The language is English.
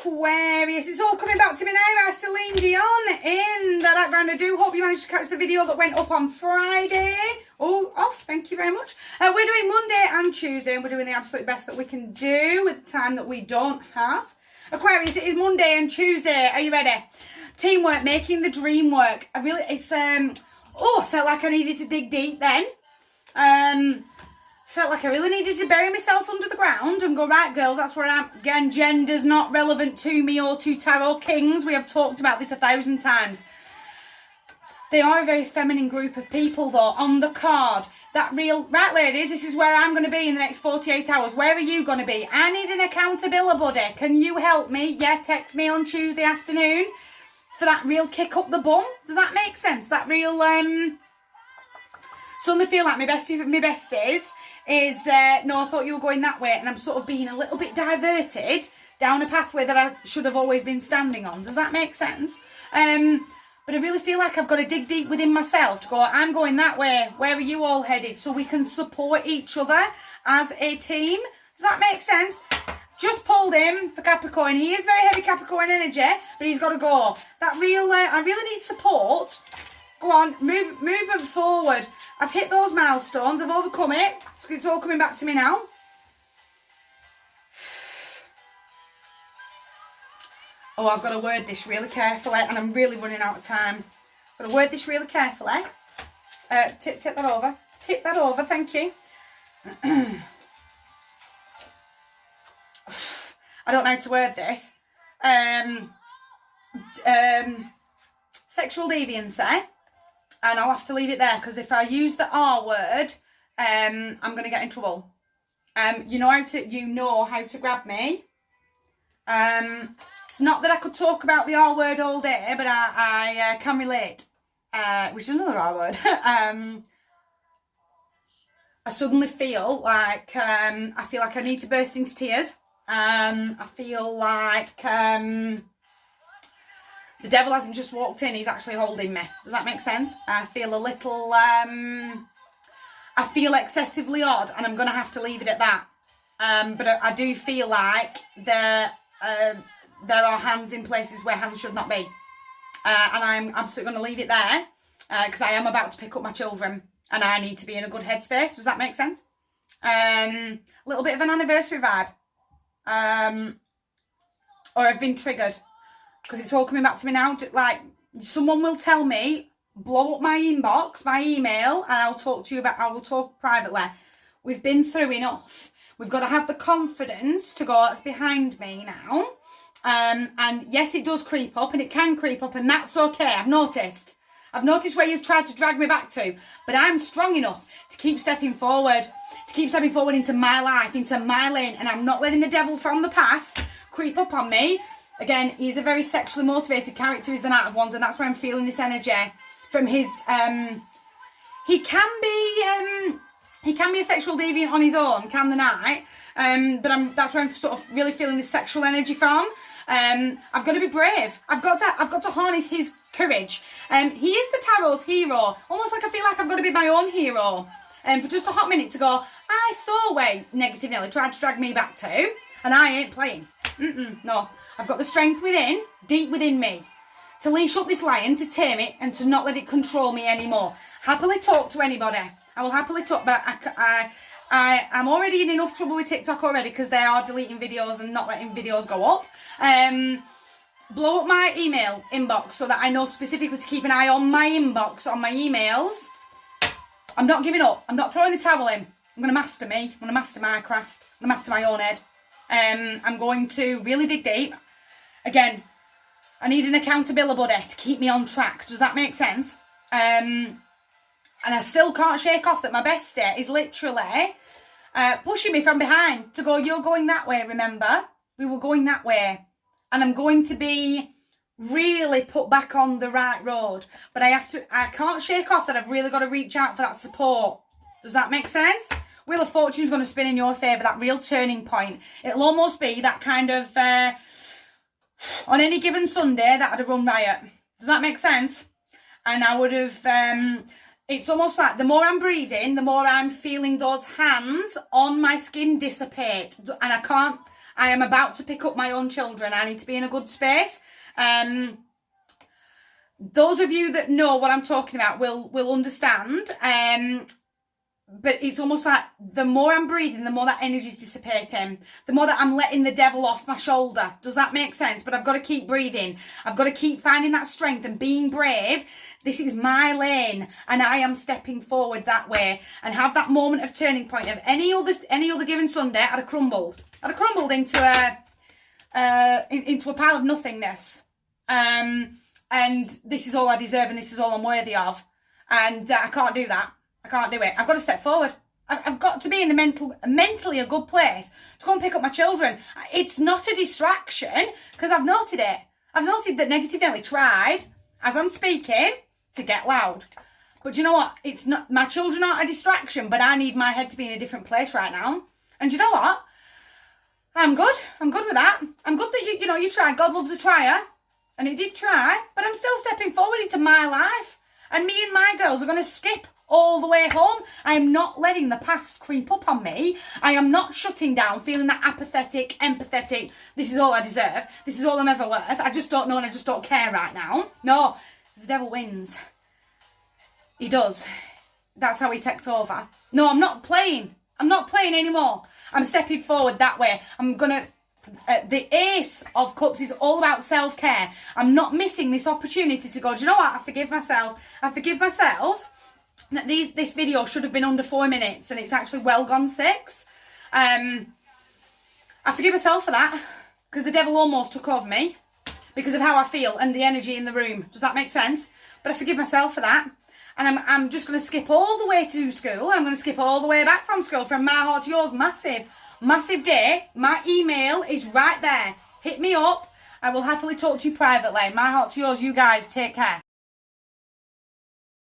Aquarius. It's all coming back to me now. Our Celine Dion in the background. I do hope you managed to catch the video that went up on Friday. Oh, off. Thank you very much. We're doing Monday and Tuesday, and we're doing the absolute best that we can do with the time that we don't have. Aquarius, it is Monday and Tuesday. Are you ready? Teamwork, making the dream work. I felt like I needed to dig deep then. Felt like I really needed to bury myself under the ground and go, right, girls, that's where I'm. Again, gender's not relevant to me or to Tarot Kings. We have talked about this 1,000 times. They are a very feminine group of people, though, on the card. That real, right, ladies, this is where I'm going to be in the next 48 hours. Where are you going to be? I need an accountability buddy. Can you help me? Yeah, text me on Tuesday afternoon for that real kick up the bum. Does that make sense? That real, suddenly feel like my besties is, no, I thought you were going that way, and I'm sort of being a little bit diverted down a pathway that I should have always been standing on. Does that make sense? But I really feel like I've got to dig deep within myself to go, I'm going that way. Where are you all headed? So we can support each other as a team. Does that make sense? Just pulled him for Capricorn. He is very heavy Capricorn energy, but he's got to go. That real, I really need support. Go on, movement forward. I've hit those milestones. I've overcome it. It's all coming back to me now. Oh, I've got to word this really carefully, and I'm really running out of time. I've got to word this really carefully. Tip that over. Tip that over, thank you. I don't know how to word this. Sexual deviancy. And I'll have to leave it there, because if I use the R word, I'm going to get in trouble. You know how to grab me. It's not that I could talk about the R word all day, but I can relate. Which is another R word. I suddenly feel like I need to burst into tears. I feel like the devil hasn't just walked in, he's actually holding me. Does that make sense? I feel a little, I feel excessively odd, and I'm going to have to leave it at that. But I do feel like there are hands in places where hands should not be. And I'm absolutely going to leave it there, because I am about to pick up my children, and I need to be in a good headspace. Does that make sense? A little bit of an anniversary vibe. Or I've been triggered. Because it's all coming back to me now. Like, someone will tell me, blow up my inbox, my email, and I will talk privately. We've been through enough. We've got to have the confidence to go, it's behind me now. And yes, it does creep up, and it can creep up, and that's okay. I've noticed where you've tried to drag me back to, but I'm strong enough to keep stepping forward into my life, into my lane, and I'm not letting the devil from the past creep up on me. Again, he's a very sexually motivated character, he's the Knight of Wands, and that's where I'm feeling this energy from his, he can be a sexual deviant on his own, can the Knight, but that's where I'm sort of really feeling this sexual energy from. I've got to be brave. I've got to harness his courage. He is the Tarot's hero, almost like I feel like I've got to be my own hero. For just a hot minute to go, I saw where Negative Nelly tried to drag me back to, and I ain't playing. No. I've got the strength within, deep within me, to leash up this lion, to tame it, and to not let it control me anymore. Happily talk to anybody. I will happily talk, but I'm already in enough trouble with TikTok already, because they are deleting videos and not letting videos go up. Blow up my email inbox so that I know specifically to keep an eye on my inbox, on my emails. I'm not giving up. I'm not throwing the towel in. I'm going to master me. I'm going to master my craft. I'm going to master my own head. I'm going to really dig deep. Again, I need an accountability buddy to keep me on track. Does that make sense? And I still can't shake off that my bestie is literally pushing me from behind to go, you're going that way, remember? We were going that way. And I'm going to be really put back on the right road. But I can't shake off that I've really got to reach out for that support. Does that make sense? Wheel of Fortune's going to spin in your favour, that real turning point. It'll almost be that kind of, on any given Sunday, that would have run riot. Does that make sense? And I would have, it's almost like the more I'm breathing, the more I'm feeling those hands on my skin dissipate. And I am about to pick up my own children. I need to be in a good space. Those of you that know what I'm talking about will understand. But it's almost like the more I'm breathing, the more that energy's dissipating. The more that I'm letting the devil off my shoulder. Does that make sense? But I've got to keep breathing. I've got to keep finding that strength and being brave. This is my lane, and I am stepping forward that way, and have that moment of turning point. Of any other given Sunday, I'd have crumbled. I'd have crumbled into a pile of nothingness. And this is all I deserve, and this is all I'm worthy of. And I can't do that. I can't do it. I've got to step forward. I've got to be in a mentally a good place to go and pick up my children. It's not a distraction, because I've noted it. I've noted that Negative Nelly tried, as I'm speaking, to get loud. But you know what? It's not, my children aren't a distraction, but I need my head to be in a different place right now. And you know what? I'm good. I'm good with that. I'm good that you tried. God loves a trier. And he did try, but I'm still stepping forward into my life. And me and my girls are going to skip all the way home. I am not letting the past creep up on me. I am not shutting down, feeling that apathetic, empathetic, this is all I deserve, this is all I'm ever worth, I just don't know and I just don't care right now. No, the devil wins. He does. That's how he takes over. No, I'm not playing. I'm not playing anymore. I'm stepping forward that way. I'm going to... the Ace of Cups is all about self-care. I'm not missing this opportunity to go, do you know what? I forgive myself. I forgive myself that this video should have been under 4 minutes and it's actually well gone 6. I forgive myself for that because the devil almost took over me because of how I feel and the energy in the room. Does that make sense? But I forgive myself for that. And I'm just going to skip all the way to school. I'm going to skip all the way back from school, from my heart to yours. Massive day. My email is right there. Hit me up. I will happily talk to you privately. My heart to yours. You guys take care.